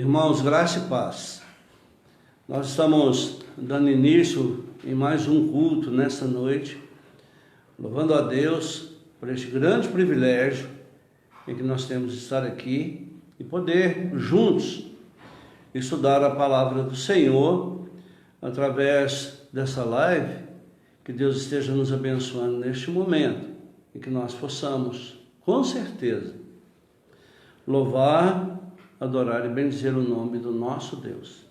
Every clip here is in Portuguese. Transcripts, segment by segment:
Irmãos, graça e paz. Nós estamos dando início em mais um culto nesta noite, louvando a Deus por este grande privilégio em que nós temos de estar aqui e poder juntos estudar a palavra do Senhor através dessa live. Que Deus esteja nos abençoando neste momento e que nós possamos, com certeza, louvar, adorar e bendizer o nome do nosso Deus.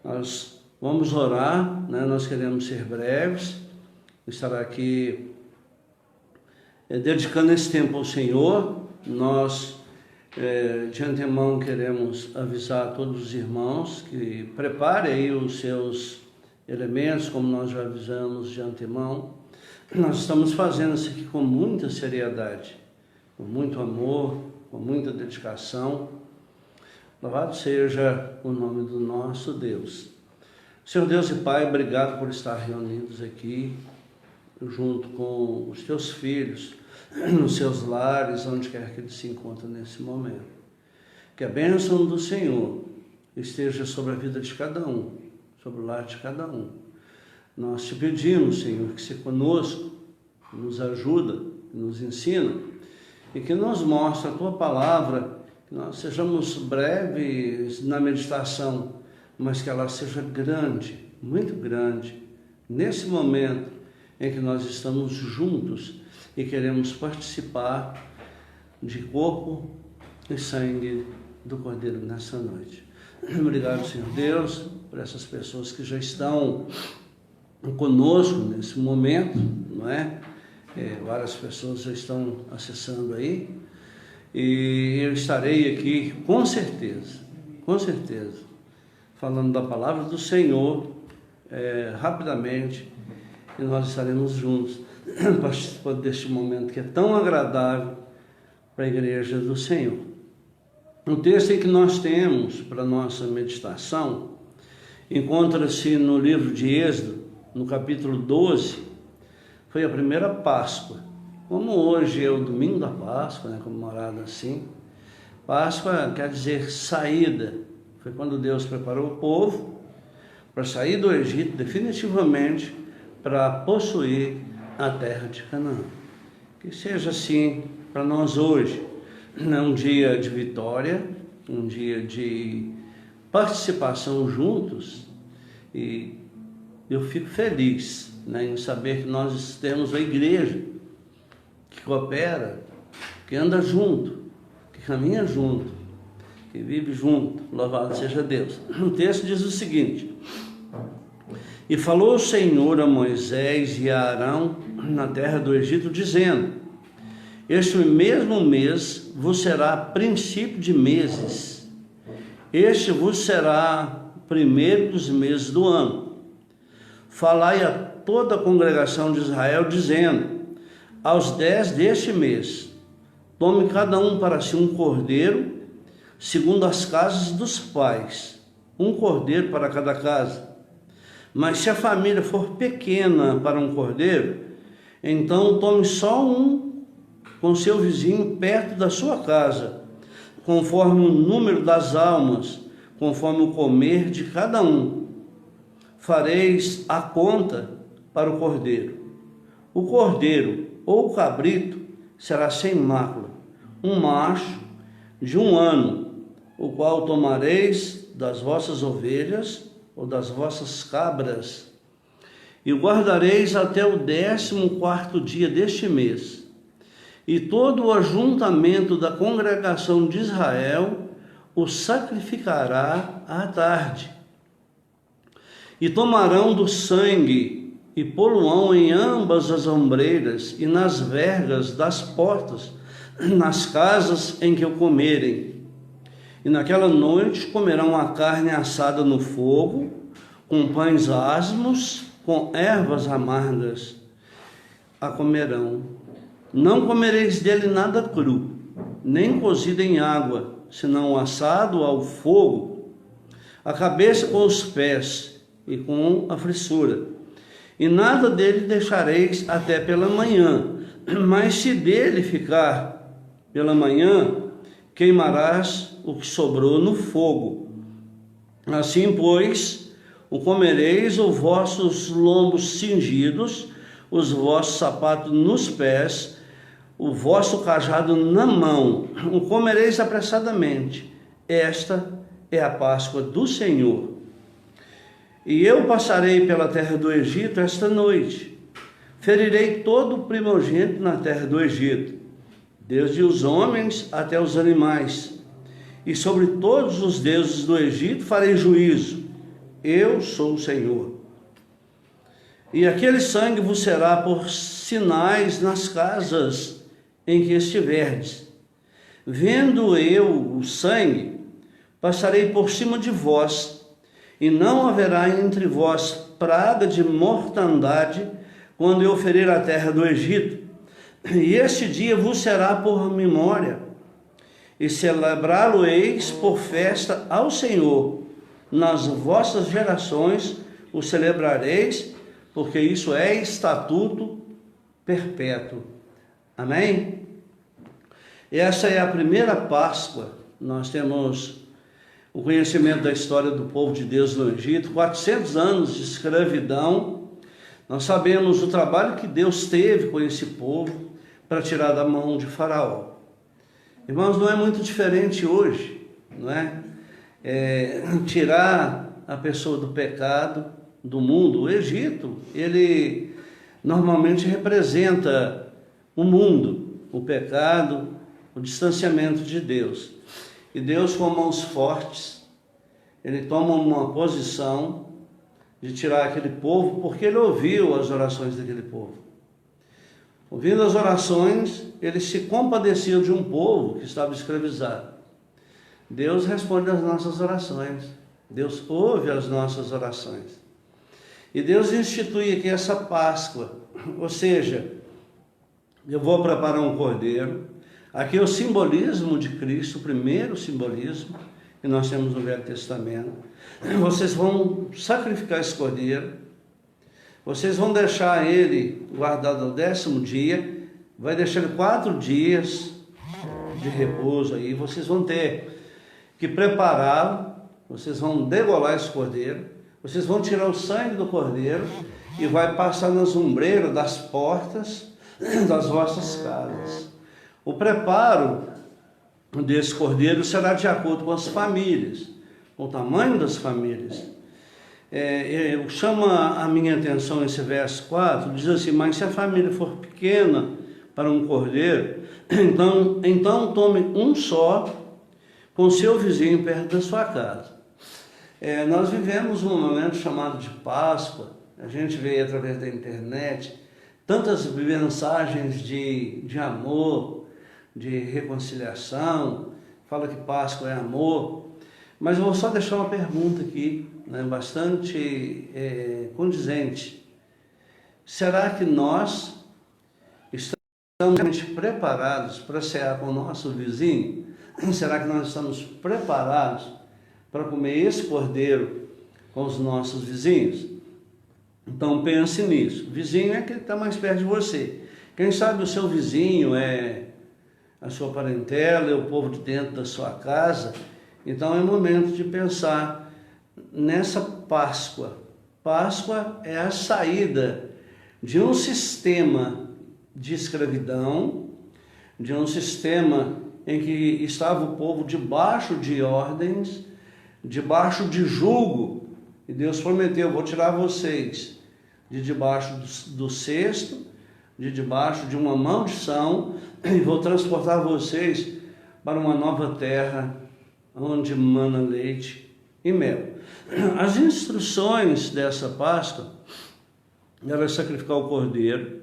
Nós vamos orar, nós queremos ser breves, estar aqui dedicando esse tempo ao Senhor. Nós, de antemão, queremos avisar a todos os irmãos que preparem aí os seus elementos, como nós já avisamos de antemão. Nós estamos fazendo isso aqui com muita seriedade, com muito amor, com muita dedicação. Louvado seja o nome do nosso Deus. Senhor Deus e Pai, obrigado por estar reunidos aqui, junto com os teus filhos, nos seus lares, onde quer que eles se encontrem nesse momento. Que a bênção do Senhor esteja sobre a vida de cada um, sobre o lar de cada um. Nós te pedimos, Senhor, que você conosco, nos ajuda, nos ensina e que nos mostre a tua palavra, que nós sejamos breves na meditação, mas que ela seja grande, muito grande, nesse momento em que nós estamos juntos e queremos participar de corpo e sangue do Cordeiro nessa noite. Obrigado, Senhor Deus, por essas pessoas que já estão conosco nesse momento, não é? Várias pessoas já estão acessando aí, e eu estarei aqui com certeza, falando da palavra do Senhor, rapidamente, e nós estaremos juntos, participando deste momento que é tão agradável para a igreja do Senhor. O texto em que nós temos para nossa meditação encontra-se no livro de Êxodo, no capítulo 12, foi a primeira Páscoa. Como hoje é o domingo da Páscoa, comemorado assim, Páscoa quer dizer saída. Foi quando Deus preparou o povo para sair do Egito definitivamente para possuir a terra de Canaã. Que seja assim para nós hoje. É um dia de vitória, um dia de participação juntos, e eu fico feliz em saber que nós temos a igreja que coopera, que anda junto, que caminha junto, que vive junto. Louvado seja Deus. O texto diz o seguinte: e falou o Senhor a Moisés e a Arão na terra do Egito, dizendo: este mesmo mês vos será princípio de meses, este vos será primeiro dos meses do ano. Falai a toda a congregação de Israel, dizendo: aos 10 deste mês, tome cada um para si um cordeiro, segundo as casas dos pais, um cordeiro para cada casa. Mas se a família for pequena para um cordeiro, então tome só um com seu vizinho perto da sua casa, conforme o número das almas, conforme o comer de cada um. Fareis a conta para o cordeiro. O cordeiro ou o cabrito será sem mácula, um macho de 1 ano, o qual tomareis das vossas ovelhas ou das vossas cabras, e o guardareis até o 14º dia deste mês. E todo o ajuntamento da congregação de Israel o sacrificará à tarde. E tomarão do sangue e poluão em ambas as ombreiras e nas vergas das portas, nas casas em que o comerem. E naquela noite comerão a carne assada no fogo, com pães asmos, com ervas amargas a comerão. Não comereis dele nada cru, nem cozido em água, senão assado ao fogo, a cabeça com os pés e com a frissura. E nada dele deixareis até pela manhã, mas se dele ficar pela manhã, queimarás o que sobrou no fogo. Assim, pois, o comereis, os vossos lombos cingidos, os vossos sapatos nos pés, o vosso cajado na mão, o comereis apressadamente. Esta é a Páscoa do Senhor. E eu passarei pela terra do Egito esta noite. Ferirei todo o primogênito na terra do Egito, desde os homens até os animais. E sobre todos os deuses do Egito farei juízo. Eu sou o Senhor. E aquele sangue vos será por sinais nas casas em que estiverdes. Vendo eu o sangue, passarei por cima de vós, e não haverá entre vós praga de mortandade, quando eu ferir a terra do Egito. E este dia vos será por memória, e celebrá-lo-eis por festa ao Senhor. Nas vossas gerações o celebrareis, porque isso é estatuto perpétuo. Amém? Essa é a primeira Páscoa. Nós temos o conhecimento da história do povo de Deus no Egito, 400 anos de escravidão. Nós sabemos o trabalho que Deus teve com esse povo para tirar da mão de Faraó. Irmãos, não é muito diferente hoje, não é? Tirar a pessoa do pecado, do mundo. O Egito, ele normalmente representa o mundo, o pecado, o distanciamento de Deus. E Deus, com mãos fortes, ele toma uma posição de tirar aquele povo, porque ele ouviu as orações daquele povo. Ouvindo as orações, ele se compadecia de um povo que estava escravizado. Deus responde às nossas orações. Deus ouve as nossas orações. E Deus institui aqui essa Páscoa. Ou seja, eu vou preparar um cordeiro. Aqui é o simbolismo de Cristo, o primeiro simbolismo que nós temos no Velho Testamento. Vocês vão sacrificar esse cordeiro, vocês vão deixar ele guardado ao 10º dia, vai deixar ele 4 dias de repouso aí, vocês vão ter que prepará-lo, vocês vão degolar esse cordeiro, vocês vão tirar o sangue do cordeiro e vai passar nas ombreiras das portas das vossas casas. O preparo desse cordeiro será de acordo com as famílias, com o tamanho das famílias. Chama a minha atenção esse verso 4, diz assim: mas se a família for pequena para um cordeiro, então tome um só com seu vizinho perto da sua casa. Nós vivemos um momento chamado de Páscoa. A gente vê através da internet tantas mensagens de amor, de reconciliação, fala que Páscoa é amor, mas eu vou só deixar uma pergunta aqui, né, bastante condizente. Será que nós estamos preparados para cear com o nosso vizinho? Será que nós estamos preparados para comer esse cordeiro com os nossos vizinhos? Então pense nisso. O vizinho é aquele que está mais perto de você. Quem sabe o seu vizinho é a sua parentela, é o povo de dentro da sua casa. Então é momento de pensar nessa Páscoa. Páscoa é a saída de um sistema de escravidão, de um sistema em que estava o povo debaixo de ordens, debaixo de jugo. E Deus prometeu: vou tirar vocês de debaixo do cesto, de debaixo de uma maldição, e vou transportar vocês para uma nova terra, onde mana leite e mel. As instruções dessa Páscoa era sacrificar o cordeiro,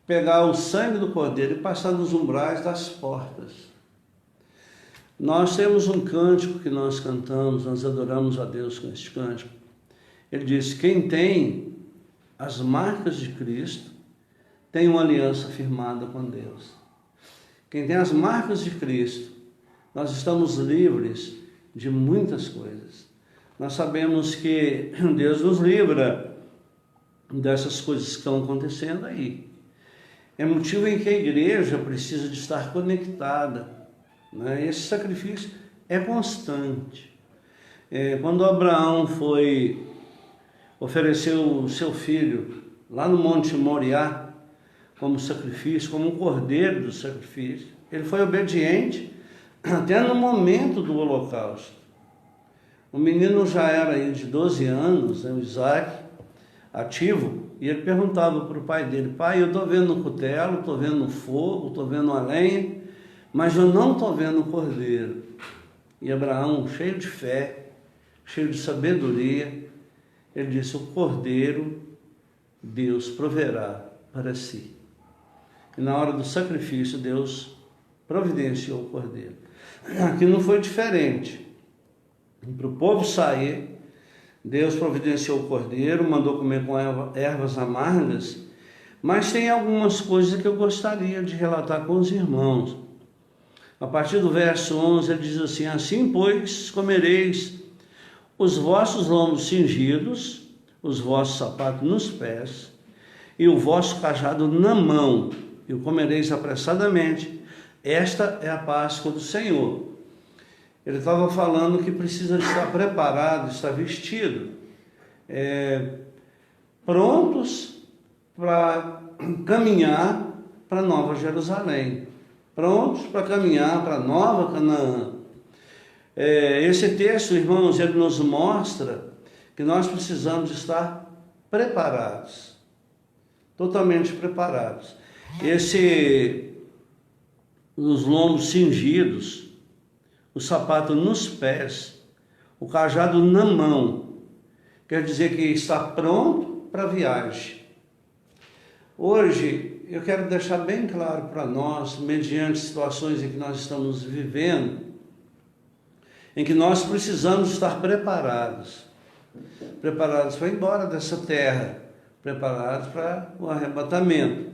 pegar o sangue do cordeiro e passar nos umbrais das portas. Nós temos um cântico que nós cantamos, nós adoramos a Deus com este cântico. Ele diz: quem tem as marcas de Cristo tem uma aliança firmada com Deus. Quem tem as marcas de Cristo, nós estamos livres de muitas coisas. Nós sabemos que Deus nos livra dessas coisas que estão acontecendo aí. É motivo em que a igreja precisa de estar conectada né? Esse sacrifício é constante. Quando Abraão foi oferecer o seu filho lá no Monte Moriá como sacrifício, como um cordeiro do sacrifício, ele foi obediente até no momento do holocausto. O menino já era aí de 12 anos, né, o Isaac, ativo, e ele perguntava para o pai dele: pai, eu estou vendo o cutelo, estou vendo o fogo, estou vendo a lenha, mas eu não estou vendo o cordeiro. E Abraão, cheio de fé, cheio de sabedoria, ele disse: o cordeiro Deus proverá para si. E na hora do sacrifício, Deus providenciou o cordeiro. Aqui não foi diferente. Para o povo sair, Deus providenciou o cordeiro, mandou comer com ervas amargas, mas tem algumas coisas que eu gostaria de relatar com os irmãos. A partir do verso 11, ele diz assim: assim, pois, comereis os vossos lombos cingidos, os vossos sapatos nos pés, e o vosso cajado na mão, e o comereis apressadamente. Esta é a Páscoa do Senhor. Ele estava falando que precisa estar preparado, estar vestido, prontos para caminhar para Nova Jerusalém, prontos para caminhar para Nova Canaã. Esse texto, irmãos, ele nos mostra que nós precisamos estar preparados, totalmente preparados. Os lombos cingidos, o sapato nos pés, o cajado na mão, quer dizer que está pronto para a viagem. Hoje, eu quero deixar bem claro para nós, mediante situações em que nós estamos vivendo, em que nós precisamos estar preparados para ir embora dessa terra, preparados para o arrebatamento.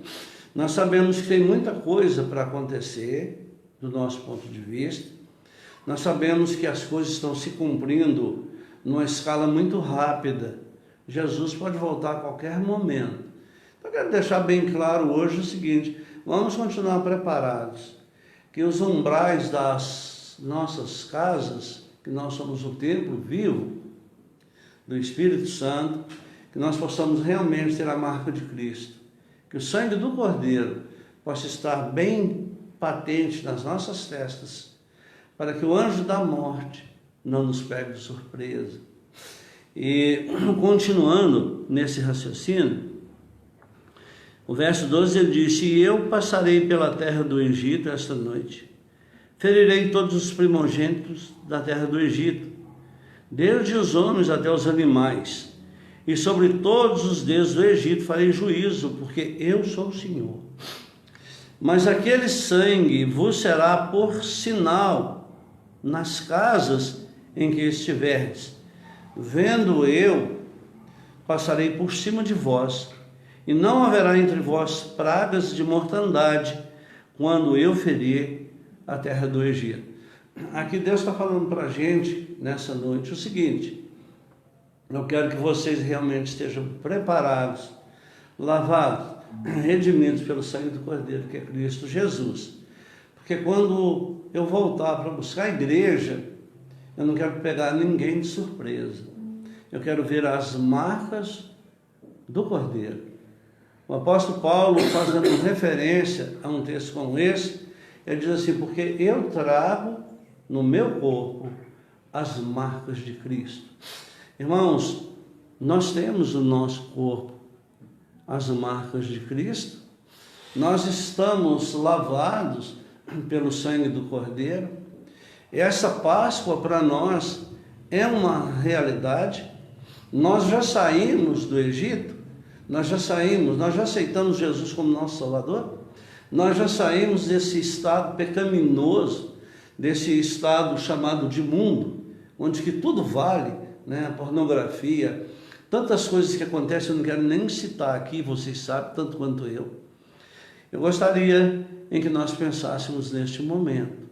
Nós sabemos que tem muita coisa para acontecer, do nosso ponto de vista. Nós sabemos que as coisas estão se cumprindo numa escala muito rápida. Jesus pode voltar a qualquer momento. Então, eu quero deixar bem claro hoje o seguinte: vamos continuar preparados, que os umbrais das nossas casas, que nós somos o templo vivo do Espírito Santo, que nós possamos realmente ter a marca de Cristo, que o sangue do Cordeiro possa estar bem patente nas nossas testas, para que o anjo da morte não nos pegue de surpresa. E continuando nesse raciocínio, o verso 12 ele diz: e eu passarei pela terra do Egito esta noite, ferirei todos os primogênitos da terra do Egito, desde os homens até os animais, e sobre todos os deuses do Egito farei juízo, porque eu sou o Senhor. Mas aquele sangue vos será por sinal nas casas em que estiverdes. Vendo eu, passarei por cima de vós, e não haverá entre vós pragas de mortandade, quando eu ferir a terra do Egito. Aqui Deus está falando para a gente, nessa noite, o seguinte: eu quero que vocês realmente estejam preparados, lavados, redimidos pelo sangue do Cordeiro, que é Cristo Jesus. Porque quando eu voltar para buscar a igreja, eu não quero pegar ninguém de surpresa. Eu quero ver as marcas do Cordeiro. O apóstolo Paulo, fazendo referência a um texto como esse, ele diz assim: porque eu trago no meu corpo as marcas de Cristo. Irmãos, nós temos no nosso corpo as marcas de Cristo, nós estamos lavados pelo sangue do Cordeiro. Essa Páscoa para nós é uma realidade. Nós já saímos do Egito, nós já aceitamos Jesus como nosso Salvador, nós já saímos desse estado pecaminoso, desse estado chamado de mundo, onde que tudo vale, né? A pornografia, tantas coisas que acontecem, eu não quero nem citar aqui, vocês sabem tanto quanto eu. Eu gostaria em que nós pensássemos neste momento: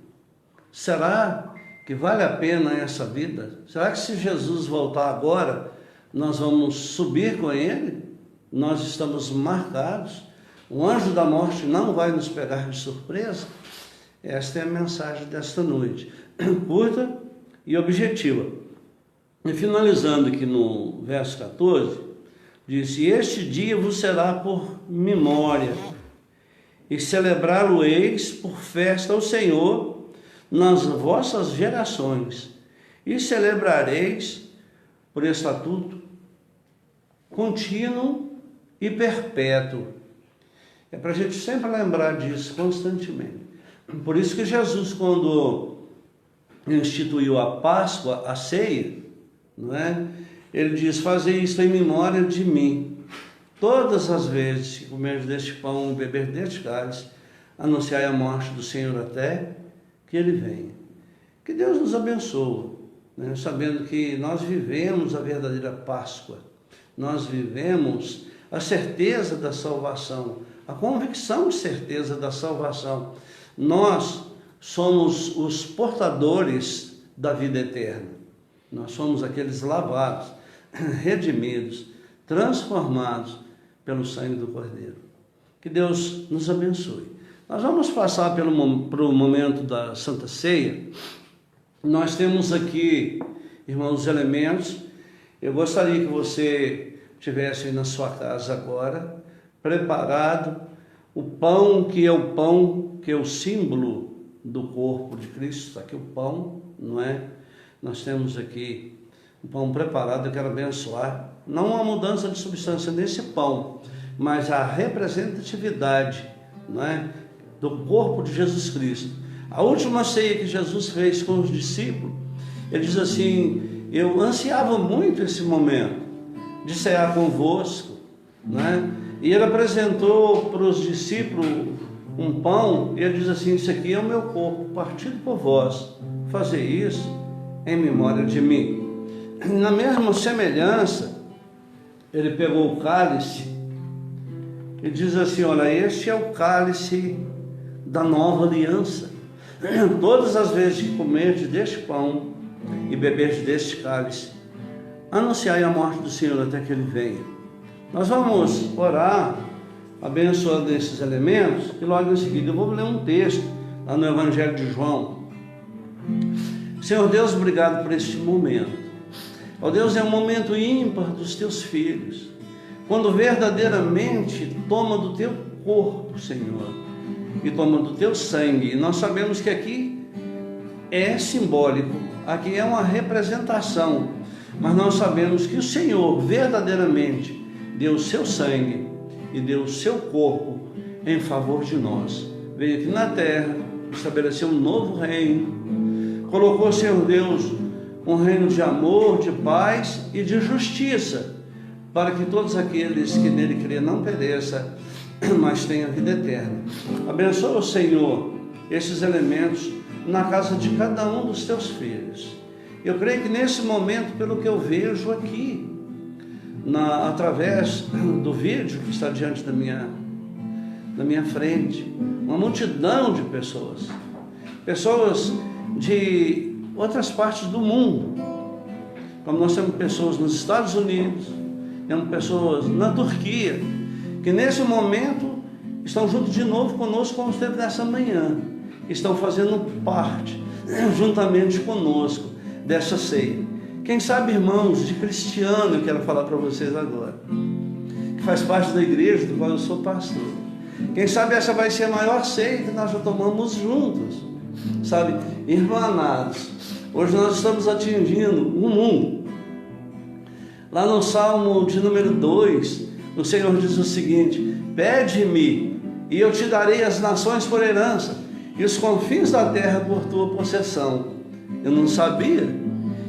será que vale a pena essa vida? Será que se Jesus voltar agora, nós vamos subir com Ele? Nós estamos marcados? O anjo da morte não vai nos pegar de surpresa? Esta é a mensagem desta noite, curta e objetiva. E finalizando aqui no verso 14, diz: este dia vos será por memória, e celebrá-lo-eis por festa ao Senhor nas vossas gerações, e celebrareis por estatuto contínuo e perpétuo. É para a gente sempre lembrar disso constantemente. Por isso que Jesus, quando instituiu a Páscoa, a ceia, não é? Ele diz: fazei isto em memória de mim. Todas as vezes que comerdes deste pão e beber deste cálice, anunciai a morte do Senhor até que Ele venha. Que Deus nos abençoe, né? Sabendo que nós vivemos a verdadeira Páscoa. Nós vivemos a certeza da salvação, a convicção de certeza da salvação. Nós somos os portadores da vida eterna. Nós somos aqueles lavados, redimidos, transformados pelo sangue do Cordeiro. Que Deus nos abençoe. Nós vamos passar para o momento da Santa Ceia. Nós temos aqui, irmãos, os elementos. Eu gostaria que você tivesse aí na sua casa agora, preparado, o pão que é o símbolo do corpo de Cristo. Está aqui o pão, não é? Nós temos aqui o pão preparado. Eu quero abençoar, não uma mudança de substância nesse pão, mas a representatividade, não é, do corpo de Jesus Cristo. A última ceia que Jesus fez com os discípulos, ele diz assim: eu ansiava muito esse momento de cear convosco, não é? E ele apresentou para os discípulos um pão, e ele diz assim: isso aqui é o meu corpo, partido por vós, fazei isso em memória de mim. Na mesma semelhança, ele pegou o cálice e diz assim: olha, este é o cálice da nova aliança. Todas as vezes que comerdes deste pão e beberdes deste cálice, anunciai a morte do Senhor até que Ele venha. Nós vamos orar, abençoando esses elementos, e logo em seguida eu vou ler um texto lá no Evangelho de João. Senhor Deus, obrigado por este momento. Ó Deus, é um momento ímpar dos teus filhos, quando verdadeiramente toma do teu corpo, Senhor, e toma do teu sangue. E nós sabemos que aqui é simbólico, aqui é uma representação, mas nós sabemos que o Senhor verdadeiramente deu o seu sangue e deu o seu corpo em favor de nós. Veio aqui na terra, estabeleceu um novo reino, colocou, Senhor Deus, um reino de amor, de paz e de justiça, para que todos aqueles que nele crêem não pereçam, mas tenham vida eterna. Abençoa, Senhor, esses elementos na casa de cada um dos teus filhos. Eu creio que nesse momento, pelo que eu vejo aqui, através do vídeo que está diante da minha frente, uma multidão de pessoas de outras partes do mundo, como nós temos pessoas nos Estados Unidos, temos pessoas na Turquia, que nesse momento estão junto de novo conosco, como esteve nessa manhã, estão fazendo parte, juntamente conosco, dessa ceia. Quem sabe, irmãos, de cristiano, eu quero falar para vocês agora, que faz parte da igreja do qual eu sou pastor. Quem sabe essa vai ser a maior ceia que nós já tomamos juntos, sabe, irmanados. Hoje nós estamos atingindo o mundo. Lá no Salmo de número 2, o Senhor diz o seguinte: pede-me e eu te darei as nações por herança e os confins da terra por tua possessão. Eu não sabia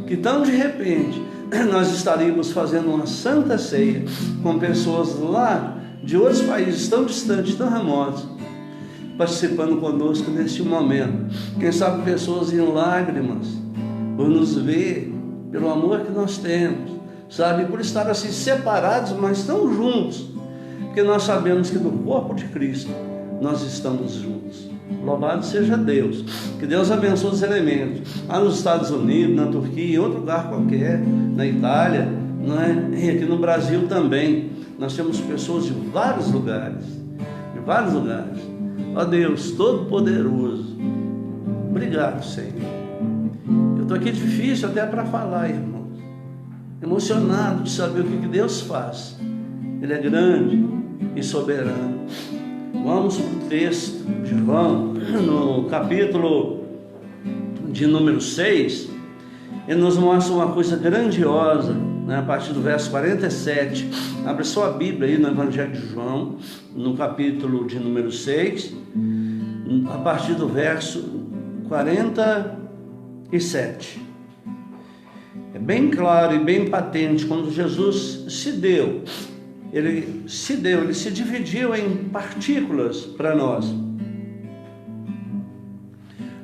que tão de repente nós estaríamos fazendo uma santa ceia com pessoas lá de outros países tão distantes, tão remotos, participando conosco neste momento. Quem sabe pessoas em lágrimas por nos ver, pelo amor que nós temos, sabe, por estar assim separados, mas tão juntos, porque nós sabemos que no corpo de Cristo nós estamos juntos. Louvado seja Deus. Que Deus abençoe os elementos. Lá nos Estados Unidos, na Turquia, em outro lugar qualquer, na Itália, não é? E aqui no Brasil também. Nós temos pessoas de vários lugares. De vários lugares. Ó Deus Todo-Poderoso, Obrigado, Senhor. Eu estou aqui difícil até para falar, irmãos. Emocionado de saber o que Deus faz. Ele é grande e soberano. Vamos para o texto de João, no capítulo de número 6. Ele nos mostra uma coisa grandiosa, né, a partir do verso 47. Abre sua Bíblia aí no Evangelho de João, no capítulo de número 6, a partir do verso 47. É bem claro e bem patente quando Jesus se deu. Ele se dividiu em partículas para nós.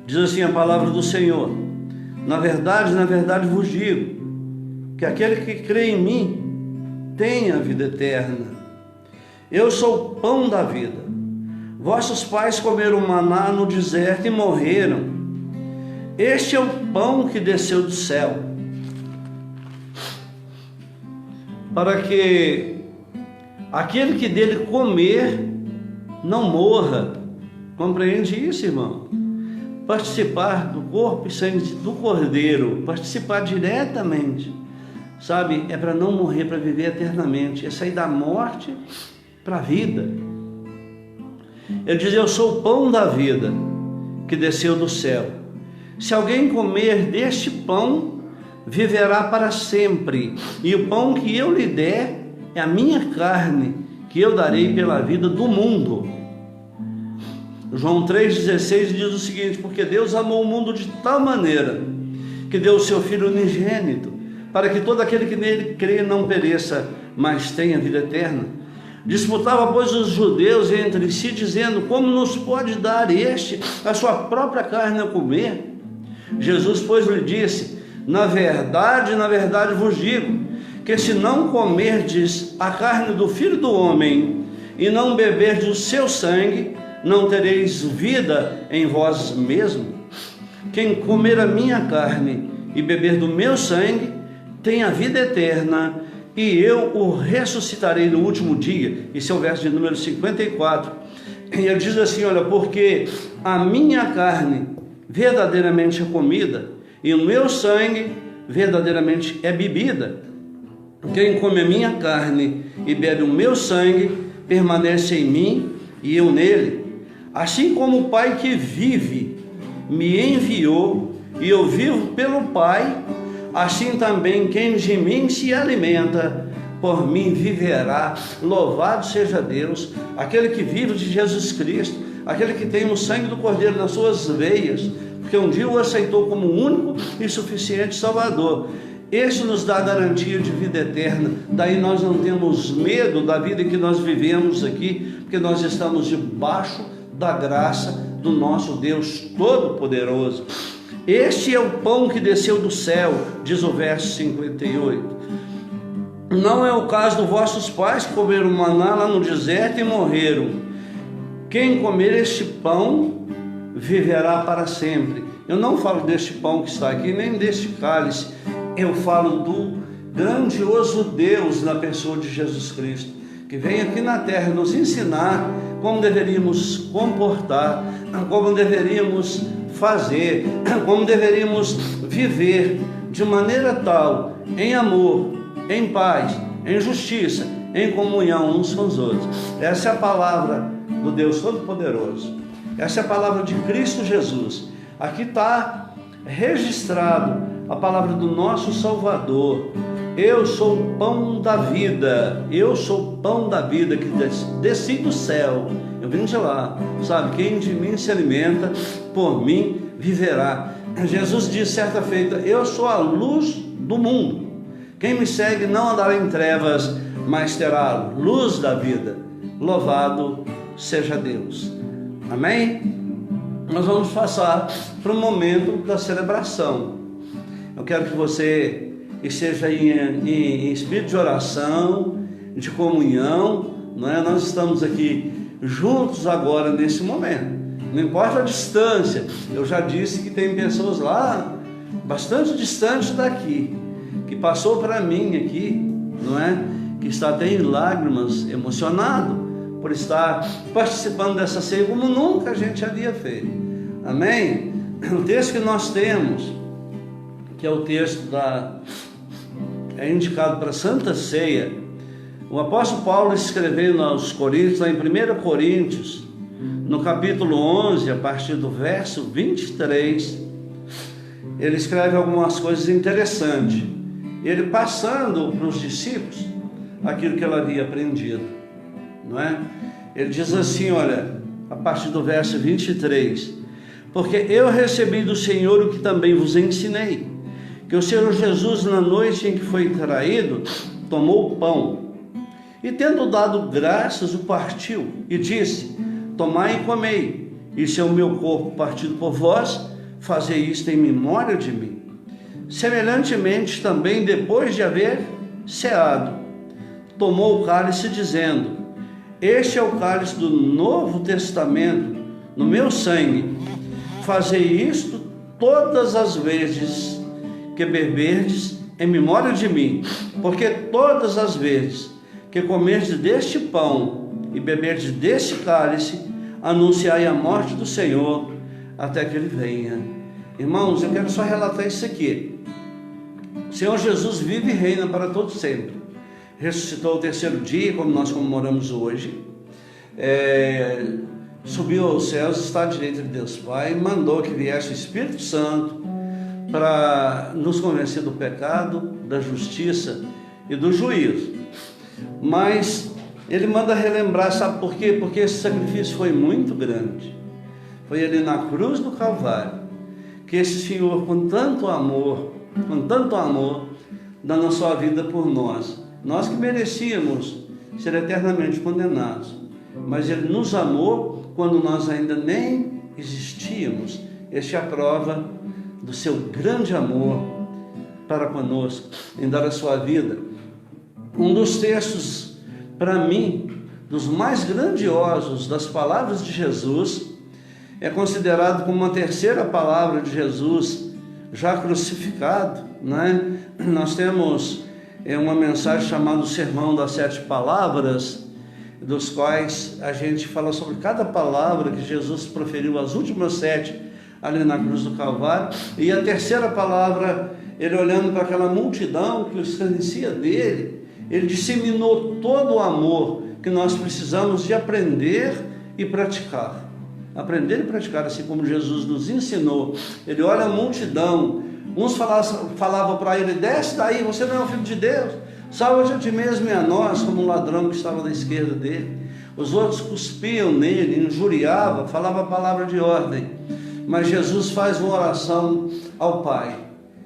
Diz assim a palavra do Senhor: na verdade vos digo, que aquele que crê em mim tem a vida eterna. Eu sou o pão da vida. Vossos pais comeram maná no deserto e morreram. Este é o pão que desceu do céu, para que aquele que dele comer não morra. Compreende isso, irmão? Participar do corpo e sangue do Cordeiro, participar diretamente, sabe? É para não morrer, para viver eternamente. É sair da morte para a vida. Ele diz: eu sou o pão da vida que desceu do céu. Se alguém comer deste pão, viverá para sempre. E o pão que eu lhe der é a minha carne, que eu darei pela vida do mundo. João 3,16 diz o seguinte: porque Deus amou o mundo de tal maneira que deu o seu Filho unigênito, para que todo aquele que nele crê não pereça, mas tenha vida eterna. Disputava, pois, os judeus entre si, dizendo: como nos pode dar este a sua própria carne a comer? Jesus, pois, lhe disse: na verdade vos digo, que se não comerdes a carne do Filho do Homem e não beberdes o seu sangue, não tereis vida em vós mesmos. Quem comer a minha carne e beber do meu sangue tem a vida eterna, e eu o ressuscitarei no último dia. Esse é o verso de número 54. E ele diz assim: olha, porque a minha carne verdadeiramente é comida, e o meu sangue verdadeiramente é bebida. Quem come a minha carne e bebe o meu sangue permanece em mim e eu nele. Assim como o Pai que vive me enviou e eu vivo pelo Pai, assim também quem de mim se alimenta, por mim viverá. Louvado seja Deus, aquele que vive de Jesus Cristo, aquele que tem o sangue do Cordeiro nas suas veias, porque um dia o aceitou como único e suficiente Salvador. Esse nos dá a garantia de vida eterna. Daí nós não temos medo da vida que nós vivemos aqui, porque nós estamos debaixo da graça do nosso Deus Todo-Poderoso. Este é o pão que desceu do céu, diz o verso 58. Não é o caso dos vossos pais que comeram maná lá no deserto e morreram. Quem comer este pão viverá para sempre. Eu não falo deste pão que está aqui, nem deste cálice. Eu falo do grandioso Deus na pessoa de Jesus Cristo, que vem aqui na terra nos ensinar como deveríamos comportar, como deveríamos fazer, como deveríamos viver de maneira tal, em amor, em paz, em justiça, em comunhão uns com os outros. Essa é a palavra do Deus Todo-Poderoso. Essa é a palavra de Cristo Jesus. Aqui está registrado a palavra do nosso Salvador. Eu sou o pão da vida. Eu sou o pão da vida que desci do céu. Eu vim de lá, sabe? Quem de mim se alimenta, por mim viverá. Jesus disse certa feita: eu sou a luz do mundo. Quem me segue não andará em trevas, mas terá a luz da vida. Louvado seja Deus. Amém? Nós vamos passar para o momento da celebração. Eu quero que você esteja em espírito de oração, de comunhão, não é? Nós estamos aqui juntos agora nesse momento. Não importa a distância. Eu já disse que tem pessoas lá, bastante distantes daqui, que passou para mim aqui, não é? Que está até em lágrimas, emocionado por estar participando dessa ceia como nunca a gente havia feito. Amém? O texto que nós temos, que é o texto é indicado para a Santa Ceia, o apóstolo Paulo escrevendo aos Coríntios, lá em 1 Coríntios, no capítulo 11, a partir do verso 23, ele escreve algumas coisas interessantes. Ele passando para os discípulos aquilo que ele havia aprendido, não é? Ele diz assim, olha, a partir do verso 23, porque eu recebi do Senhor o que também vos ensinei, que o Senhor Jesus, na noite em que foi traído, tomou o pão, e tendo dado graças, o partiu, e disse, tomai e comei, isso é o meu corpo partido por vós, fazei isto em memória de mim. Semelhantemente também, depois de haver ceado, tomou o cálice, dizendo, este é o cálice do Novo Testamento, no meu sangue, fazei isto todas as vezes que beberdes em memória de mim, porque todas as vezes que comerdes deste pão e beberdes deste cálice, anunciai a morte do Senhor até que ele venha. Irmãos, eu quero só relatar isso aqui. O Senhor Jesus vive e reina para todo sempre. Ressuscitou ao terceiro dia, como nós comemoramos hoje. Subiu aos céus, está à direita de Deus Pai, mandou que viesse o Espírito Santo para nos convencer do pecado, da justiça e do juízo. Mas ele manda relembrar, sabe por quê? Porque esse sacrifício foi muito grande. Foi ali na cruz do Calvário que esse Senhor, com tanto amor, dando a sua vida por nós. Nós que merecíamos ser eternamente condenados, mas Ele nos amou quando nós ainda nem existíamos. Esta é a prova do seu grande amor para conosco, em dar a sua vida. Um dos textos, para mim, dos mais grandiosos das palavras de Jesus, é considerado como uma terceira palavra de Jesus, já crucificado, né? Nós temos uma mensagem chamada o Sermão das Sete Palavras, dos quais a gente fala sobre cada palavra que Jesus proferiu, as últimas 7, ali na cruz do Calvário, e a terceira palavra, ele olhando para aquela multidão que os conhecia dele, ele disseminou todo o amor que nós precisamos de aprender e praticar. Aprender e praticar, assim como Jesus nos ensinou. Ele olha a multidão, uns falavam para ele, desce daí, você não é o Filho de Deus, salva-te a ti mesmo e a nós, como um ladrão que estava da esquerda dele. Os outros cuspiam nele, injuriavam, falavam a palavra de ordem. Mas Jesus faz uma oração ao Pai.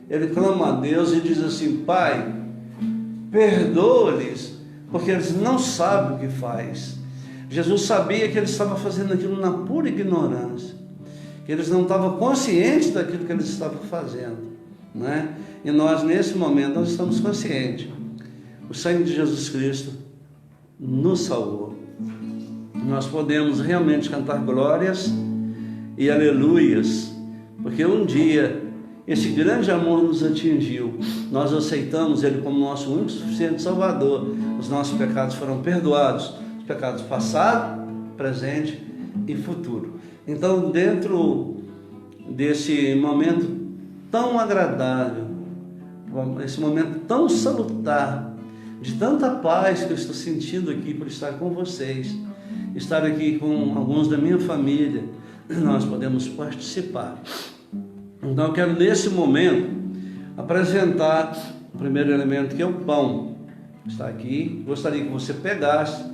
Ele clama a Deus e diz assim, Pai, perdoa-lhes, porque eles não sabem o que faz. Jesus sabia que eles estavam fazendo aquilo na pura ignorância, que eles não estavam conscientes daquilo que eles estavam fazendo, né? E nós, nesse momento, nós estamos conscientes. O sangue de Jesus Cristo nos salvou. Nós podemos realmente cantar glórias e aleluias, porque um dia esse grande amor nos atingiu, nós aceitamos Ele como nosso único e suficiente Salvador, os nossos pecados foram perdoados, os pecados passado, presente e futuro. Então, dentro desse momento tão agradável, esse momento tão salutar, de tanta paz que eu estou sentindo aqui por estar com vocês, estar aqui com alguns da minha família, nós podemos participar. Então eu quero nesse momento apresentar o primeiro elemento, que é o pão. Está aqui, gostaria que você pegasse,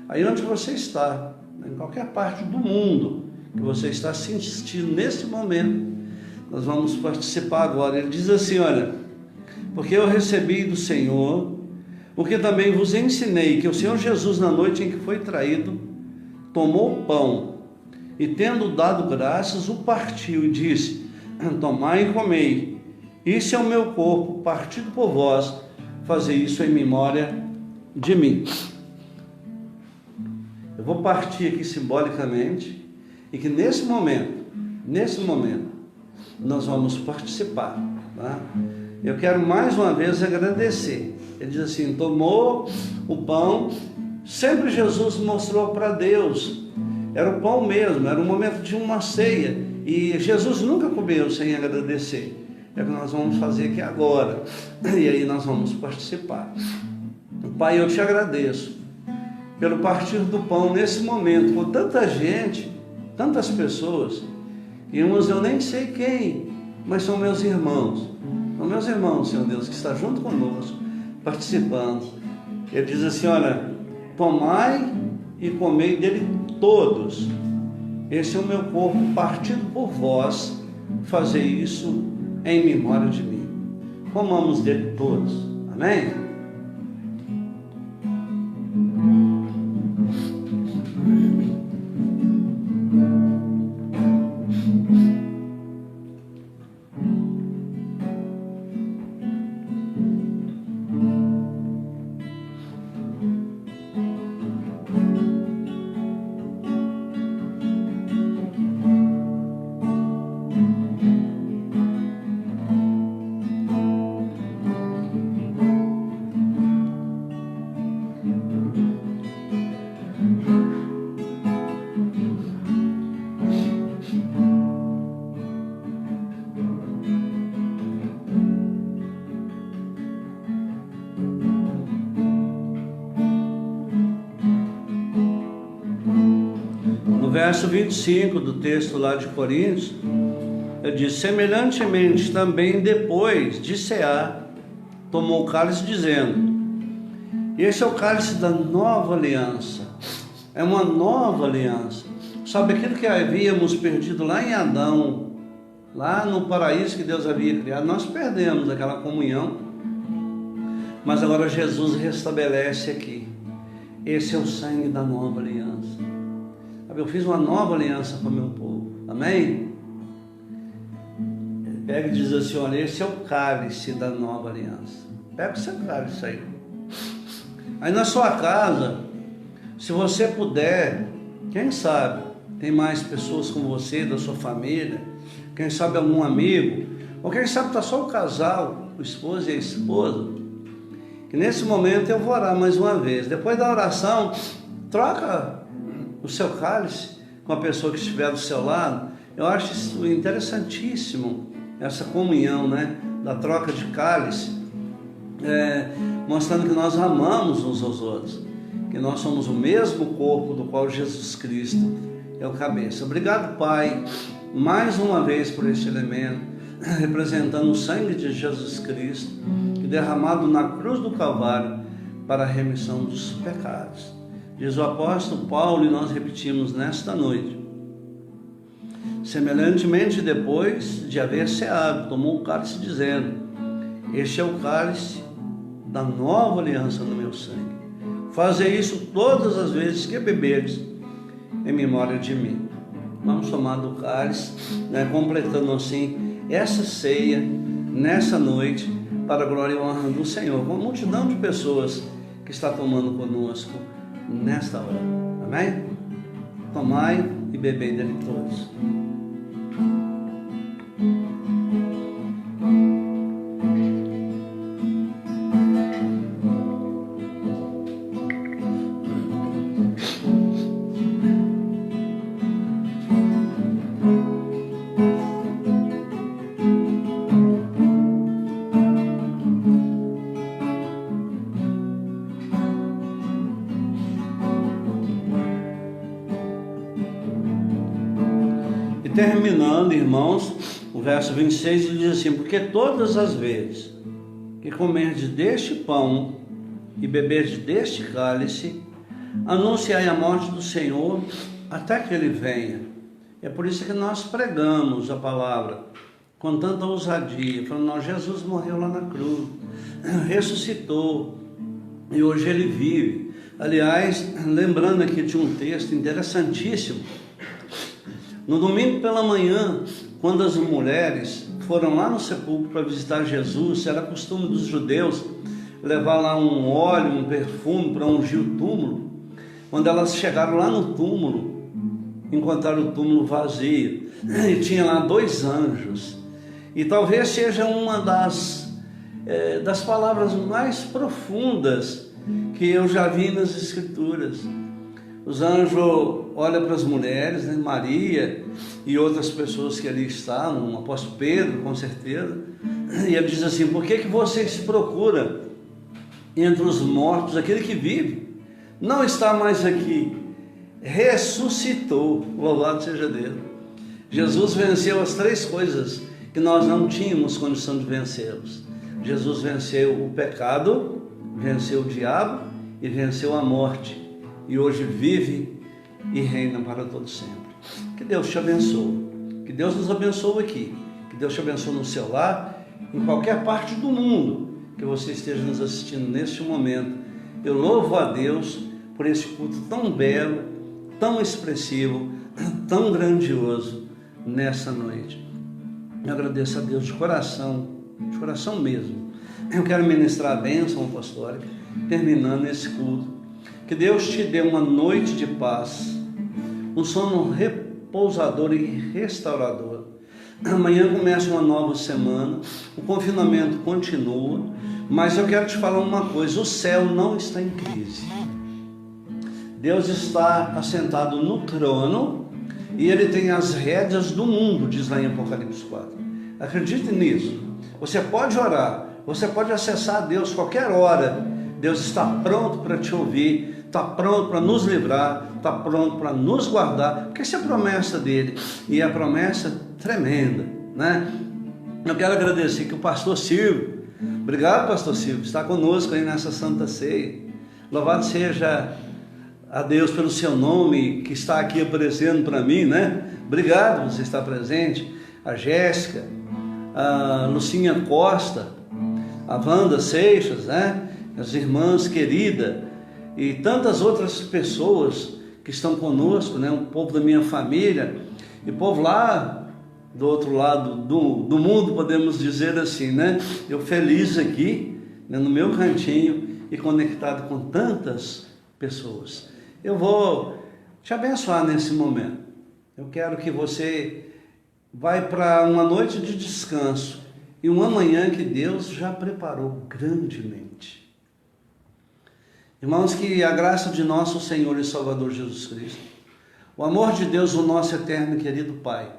aí onde você está, em qualquer parte do mundo que você está assistindo nesse momento, nós vamos participar agora. Ele diz assim, olha, porque eu recebi do Senhor o que também vos ensinei, que o Senhor Jesus, na noite em que foi traído, tomou o pão e, tendo dado graças, o partiu e disse, tomai e comei, isso é o meu corpo partido por vós, fazei isso em memória de mim. Eu vou partir aqui simbolicamente, e que nesse momento, nós vamos participar, tá? Eu quero mais uma vez agradecer. Ele diz assim, tomou o pão, sempre Jesus mostrou para Deus, era o pão mesmo, era um momento de uma ceia, E Jesus nunca comeu sem agradecer. É o que nós vamos fazer aqui agora. E aí nós vamos participar. Pai, eu te agradeço pelo partir do pão nesse momento, com tanta gente, tantas pessoas, e uns eu nem sei quem, mas são meus irmãos. São meus irmãos, Senhor Deus, que está junto conosco, participando. Ele diz assim, olha, tomai e comei dele todos. Esse é o meu corpo partido por vós, fazer isso em memória de mim. Comamos dele todos. Amém? Verso 25 do texto lá de Coríntios, ele diz, semelhantemente também depois de cear, tomou o cálice dizendo, esse é o cálice da nova aliança, é uma nova aliança, sabe aquilo que havíamos perdido lá em Adão, lá no paraíso que Deus havia criado, nós perdemos aquela comunhão, mas agora Jesus restabelece aqui, esse é o sangue da nova aliança. Eu fiz uma nova aliança com o meu povo. Amém? Ele pega e diz assim, olha, esse é o cálice da nova aliança. Pega o seu cálice aí. Aí na sua casa, se você puder, quem sabe, tem mais pessoas com você, da sua família, quem sabe algum amigo, ou quem sabe está só o casal, o esposo e a esposa, que nesse momento eu vou orar mais uma vez. Depois da oração, troca o seu cálice com a pessoa que estiver do seu lado. Eu acho isso interessantíssimo, essa comunhão, né, da troca de cálice, mostrando que nós amamos uns aos outros, que nós somos o mesmo corpo do qual Jesus Cristo é o cabeça. Obrigado, Pai, mais uma vez por este elemento, representando o sangue de Jesus Cristo, que derramado na cruz do Calvário para a remissão dos pecados. Diz o apóstolo Paulo, e nós repetimos nesta noite, semelhantemente depois de haver ceado, tomou o cálice dizendo, este é o cálice da nova aliança no meu sangue. Fazei isso todas as vezes que beberdes em memória de mim. Vamos tomar do cálice, né, completando assim essa ceia nessa noite para a glória e honra do Senhor, com uma multidão de pessoas que está tomando conosco nesta hora. Amém? Tomai e bebei dele todos. Terminando, irmãos, o verso 26 ele diz assim, porque todas as vezes que comerdes deste pão e beberdes deste cálice, anunciai a morte do Senhor até que ele venha. É por isso que nós pregamos a palavra com tanta ousadia, falando, não, Jesus morreu lá na cruz, ressuscitou e hoje ele vive. Aliás, lembrando aqui de um texto interessantíssimo, no domingo pela manhã, quando as mulheres foram lá no sepulcro para visitar Jesus, era costume dos judeus levar lá um óleo, um perfume para ungir o túmulo. Quando elas chegaram lá no túmulo, encontraram o túmulo vazio, e tinha lá 2 anjos. E talvez seja uma das palavras mais profundas que eu já vi nas Escrituras. Os anjos olham para as mulheres, né, Maria e outras pessoas que ali estavam, o apóstolo Pedro, com certeza, e ele diz assim: por que vocês procuram entre os mortos aquele que vive? Não está mais aqui, ressuscitou, louvado seja Deus. Jesus venceu as 3 coisas que nós não tínhamos condição de vencê-los. Jesus venceu o pecado, venceu o diabo e venceu a morte. E hoje vive e reina para todo sempre. Que Deus te abençoe. Que Deus nos abençoe aqui. Que Deus te abençoe no seu lar, em qualquer parte do mundo que você esteja nos assistindo neste momento. Eu louvo a Deus por esse culto tão belo, tão expressivo, tão grandioso nessa noite. Eu agradeço a Deus de coração mesmo. Eu quero ministrar a bênção apostólica, terminando esse culto. Que Deus te dê uma noite de paz, um sono repousador e restaurador. Amanhã começa uma nova semana, o confinamento continua, mas eu quero te falar uma coisa: o céu não está em crise. Deus está assentado no trono e Ele tem as rédeas do mundo, diz lá em Apocalipse 4. Acredite nisso. Você pode orar, você pode acessar a Deus qualquer hora. Deus está pronto para te ouvir, está pronto para nos livrar, está pronto para nos guardar, porque essa é a promessa dele, e é a promessa tremenda, né? Eu quero agradecer que o pastor Silvio, obrigado pastor Silvio, está conosco aí nessa Santa Ceia. Louvado seja a Deus pelo seu nome, que está aqui aparecendo para mim, né? Obrigado por você estar presente. A Jéssica, a Lucinha Costa, a Wanda Seixas, né? As irmãs queridas e tantas outras pessoas que estão conosco, né? O povo da minha família e o povo lá do outro lado do mundo, podemos dizer assim, né? Eu feliz aqui, né, no meu cantinho e conectado com tantas pessoas. Eu vou te abençoar nesse momento. Eu quero que você vai para uma noite de descanso e uma manhã que Deus já preparou grandemente. Irmãos, que a graça de nosso Senhor e Salvador Jesus Cristo, o amor de Deus, o nosso eterno e querido Pai,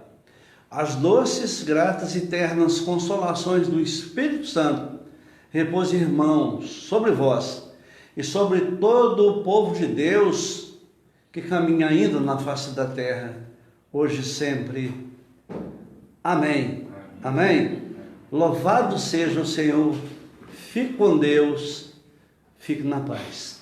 as doces, gratas e ternas consolações do Espírito Santo repousem, irmãos, sobre vós e sobre todo o povo de Deus que caminha ainda na face da terra, hoje e sempre. Amém. Amém. Louvado seja o Senhor. Fique com Deus. Fique na paz.